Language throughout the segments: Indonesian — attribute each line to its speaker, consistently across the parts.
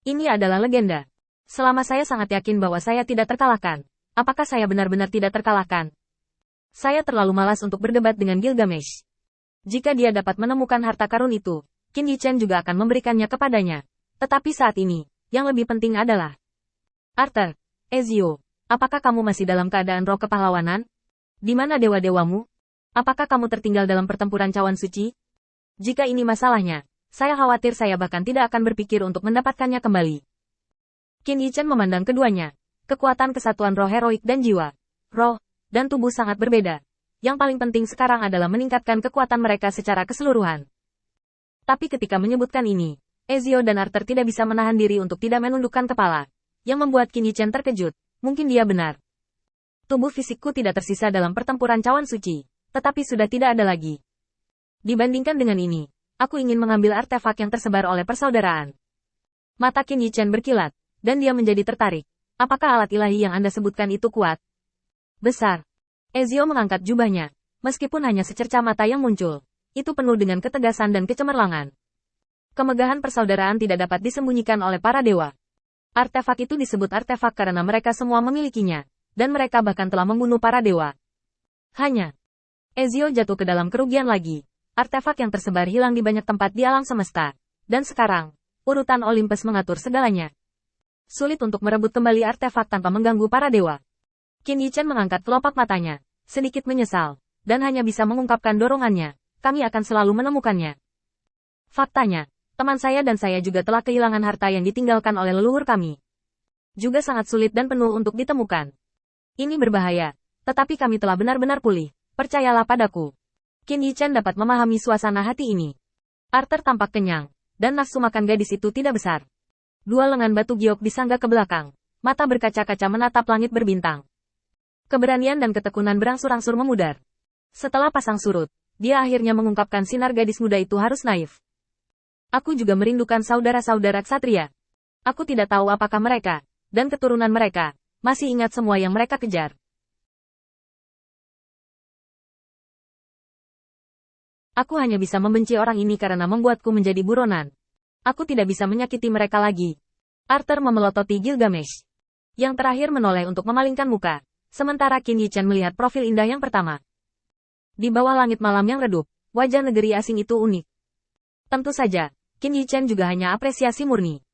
Speaker 1: Ini adalah legenda. Selama saya sangat yakin bahwa saya tidak terkalahkan. Apakah saya benar-benar tidak terkalahkan? Saya terlalu malas untuk berdebat dengan Gilgamesh. Jika dia dapat menemukan harta karun itu, Qin Yichen juga akan memberikannya kepadanya. Tetapi saat ini, yang lebih penting adalah... Arthur, Ezio, apakah kamu masih dalam keadaan roh kepahlawanan? Di mana dewa-dewamu? Apakah kamu tertinggal dalam pertempuran cawan suci? Jika ini masalahnya, saya khawatir saya bahkan tidak akan berpikir untuk mendapatkannya kembali. Qin Yichen memandang keduanya. Kekuatan kesatuan roh heroik dan jiwa, roh, dan tubuh sangat berbeda. Yang paling penting sekarang adalah meningkatkan kekuatan mereka secara keseluruhan. Tapi ketika menyebutkan ini, Ezio dan Arthur tidak bisa menahan diri untuk tidak menundukkan kepala. Yang membuat Qin Yichen terkejut. Mungkin dia benar. Tubuh fisikku tidak tersisa dalam pertempuran cawan suci, tetapi sudah tidak ada lagi. Dibandingkan dengan ini, aku ingin mengambil artefak yang tersebar oleh persaudaraan. Mata Qin Yichen berkilat, dan dia menjadi tertarik. Apakah alat ilahi yang Anda sebutkan itu kuat? Besar. Ezio mengangkat jubahnya. Meskipun hanya secercah mata yang muncul, itu penuh dengan ketegasan dan kecemerlangan. Kemegahan persaudaraan tidak dapat disembunyikan oleh para dewa. Artefak itu disebut artefak karena mereka semua memilikinya, dan mereka bahkan telah membunuh para dewa. Hanya. Ezio jatuh ke dalam kerugian lagi. Artefak yang tersebar hilang di banyak tempat di alam semesta. Dan sekarang, urutan Olympus mengatur segalanya. Sulit untuk merebut kembali artefak tanpa mengganggu para dewa. Qin Yichen mengangkat kelopak matanya, sedikit menyesal, dan hanya bisa mengungkapkan dorongannya. Kami akan selalu menemukannya. Faktanya, teman saya dan saya juga telah kehilangan harta yang ditinggalkan oleh leluhur kami. Juga sangat sulit dan penuh untuk ditemukan. Ini berbahaya, tetapi kami telah benar-benar pulih. Percayalah padaku. Qin Yichen dapat memahami suasana hati ini. Arthur tampak kenyang, dan nafsu makan gadis itu tidak besar. Dua lengan batu giok disanggah ke belakang. Mata berkaca-kaca menatap langit berbintang. Keberanian dan ketekunan berangsur-angsur memudar. Setelah pasang surut, dia akhirnya mengungkapkan sinar gadis muda itu harus naif. Aku juga merindukan saudara-saudara ksatria. Aku tidak tahu apakah mereka, dan keturunan mereka, masih ingat semua yang mereka kejar. Aku hanya bisa membenci orang ini karena membuatku menjadi buronan. Aku tidak bisa menyakiti mereka lagi. Arthur memelototi Gilgamesh. Yang terakhir menoleh untuk memalingkan muka. Sementara Qin Yichen melihat profil indah yang pertama. Di bawah langit malam yang redup, wajah negeri asing itu unik. Tentu saja, Qin Yichen juga hanya apresiasi murni.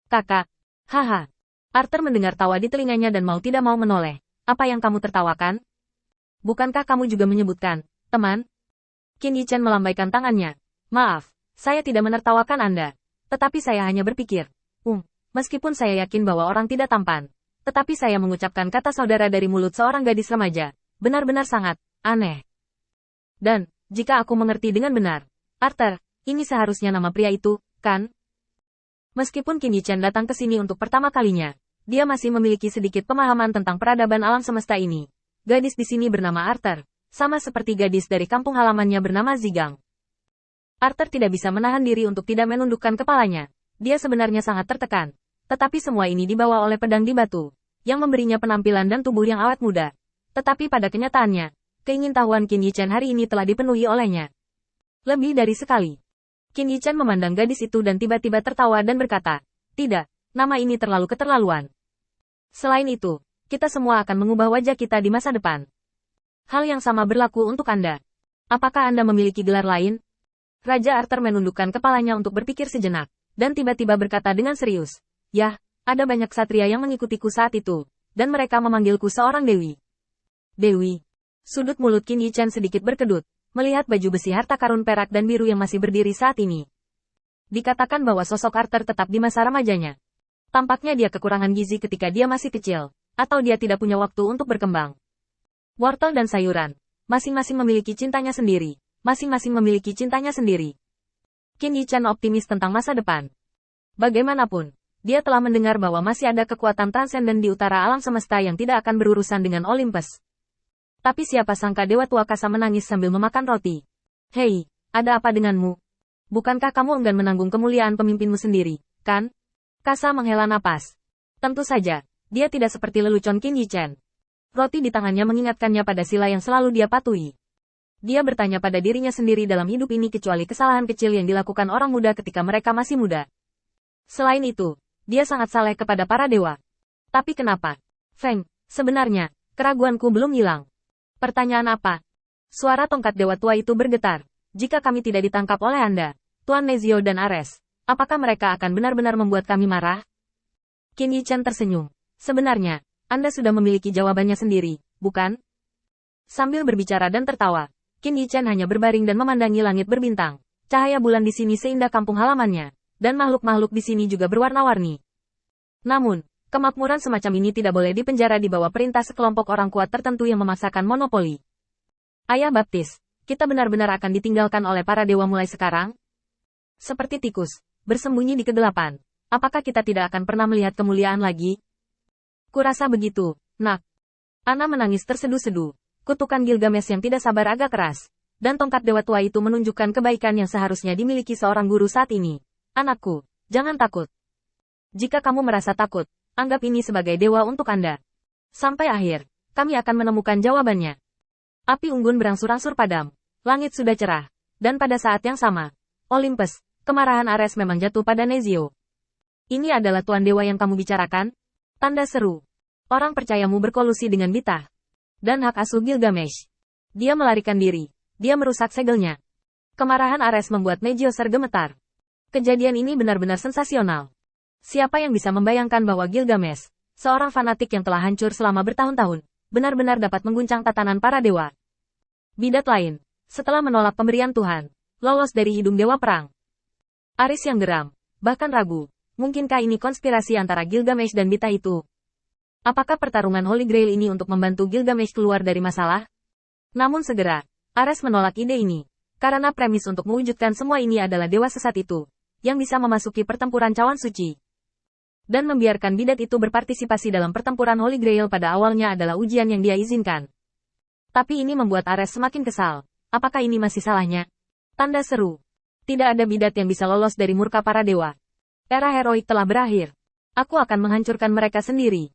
Speaker 1: Kakak. Haha. Arthur mendengar tawa di telinganya dan mau tidak mau menoleh. Apa yang kamu tertawakan? Bukankah kamu juga menyebutkan, teman? Qin Yichen melambaikan tangannya. Maaf, saya tidak menertawakan Anda. Tetapi saya hanya berpikir, meskipun saya yakin bahwa orang tidak tampan, tetapi saya mengucapkan kata saudara dari mulut seorang gadis remaja, benar-benar sangat aneh. Dan, jika aku mengerti dengan benar, Arthur, ini seharusnya nama pria itu, kan? Meskipun Qin Yichen datang ke sini untuk pertama kalinya, dia masih memiliki sedikit pemahaman tentang peradaban alam semesta ini. Gadis di sini bernama Arthur, sama seperti gadis dari kampung halamannya bernama Zigang. Arthur tidak bisa menahan diri untuk tidak menundukkan kepalanya. Dia sebenarnya sangat tertekan. Tetapi semua ini dibawa oleh pedang di batu, yang memberinya penampilan dan tubuh yang awet muda. Tetapi pada kenyataannya, keingintahuan Qin Yichen hari ini telah dipenuhi olehnya. Lebih dari sekali. Qin Yichen memandang gadis itu dan tiba-tiba tertawa dan berkata, tidak, nama ini terlalu keterlaluan. Selain itu, kita semua akan mengubah wajah kita di masa depan. Hal yang sama berlaku untuk Anda. Apakah Anda memiliki gelar lain? Raja Arthur menundukkan kepalanya untuk berpikir sejenak, dan tiba-tiba berkata dengan serius, "Yah, ada banyak ksatria yang mengikutiku saat itu, dan mereka memanggilku seorang dewi." Dewi. Sudut mulut Qin Yichen sedikit berkedut, melihat baju besi harta karun perak dan biru yang masih berdiri saat ini. Dikatakan bahwa sosok Arthur tetap di masa remajanya. Tampaknya dia kekurangan gizi ketika dia masih kecil, atau dia tidak punya waktu untuk berkembang. Wortel dan sayuran, masing-masing memiliki cintanya sendiri. Masing-masing memiliki cintanya sendiri. Qin Yichen optimis tentang masa depan. Bagaimanapun, dia telah mendengar bahwa masih ada kekuatan transenden di utara alam semesta yang tidak akan berurusan dengan Olympus. Tapi siapa sangka Dewa Tua Kasa menangis sambil memakan roti. Hei, ada apa denganmu? Bukankah kamu enggan menanggung kemuliaan pemimpinmu sendiri, kan? Kasa menghela napas. Tentu saja, dia tidak seperti lelucon Qin Yichen. Roti di tangannya mengingatkannya pada sila yang selalu dia patuhi. Dia bertanya pada dirinya sendiri dalam hidup ini kecuali kesalahan kecil yang dilakukan orang muda ketika mereka masih muda. Selain itu, dia sangat saleh kepada para dewa. Tapi kenapa? Feng, sebenarnya, keraguanku belum hilang. Pertanyaan apa? Suara tongkat dewa tua itu bergetar. Jika kami tidak ditangkap oleh Anda, Tuan Nezio dan Ares, apakah mereka akan benar-benar membuat kami marah? Qin Yichen tersenyum. Sebenarnya, Anda sudah memiliki jawabannya sendiri, bukan? Sambil berbicara dan tertawa, Qin Yichen hanya berbaring dan memandangi langit berbintang. Cahaya bulan di sini seindah kampung halamannya, dan makhluk-makhluk di sini juga berwarna-warni. Namun, kemakmuran semacam ini tidak boleh dipenjara di bawah perintah sekelompok orang kuat tertentu yang memaksakan monopoli. Ayah Baptis, kita benar-benar akan ditinggalkan oleh para dewa mulai sekarang? Seperti tikus, bersembunyi di kegelapan. Apakah kita tidak akan pernah melihat kemuliaan lagi? Kurasa begitu, nak. Ana menangis terseduh-seduh. Kutukan Gilgamesh yang tidak sabar agak keras. Dan tongkat dewa tua itu menunjukkan kebaikan yang seharusnya dimiliki seorang guru saat ini. Anakku, jangan takut. Jika kamu merasa takut, anggap ini sebagai dewa untuk Anda. Sampai akhir, kami akan menemukan jawabannya. Api unggun berangsur-angsur padam. Langit sudah cerah. Dan pada saat yang sama, Olympus, kemarahan Ares memang jatuh pada Nezio. Ini adalah Tuan Dewa yang kamu bicarakan? Tanda seru. Orang percayamu berkolusi dengan Bita. Dan hak asuh Gilgamesh. Dia melarikan diri. Dia merusak segelnya. Kemarahan Ares membuat Nejioser gemetar. Kejadian ini benar-benar sensasional. Siapa yang bisa membayangkan bahwa Gilgamesh, seorang fanatik yang telah hancur selama bertahun-tahun, benar-benar dapat mengguncang tatanan para dewa. Bidat lain, setelah menolak pemberian Tuhan, lolos dari hidung dewa perang. Aris yang geram, bahkan ragu. Mungkinkah ini konspirasi antara Gilgamesh dan Bita itu? Apakah pertarungan Holy Grail ini untuk membantu Gilgamesh keluar dari masalah? Namun segera, Ares menolak ide ini. Karena premis untuk mewujudkan semua ini adalah dewa sesat itu, yang bisa memasuki pertempuran cawan suci. Dan membiarkan bidat itu berpartisipasi dalam pertempuran Holy Grail pada awalnya adalah ujian yang dia izinkan. Tapi ini membuat Ares semakin kesal. Apakah ini masih salahnya? Tanda seru. Tidak ada bidat yang bisa lolos dari murka para dewa. Era heroik telah berakhir. Aku akan menghancurkan mereka sendiri.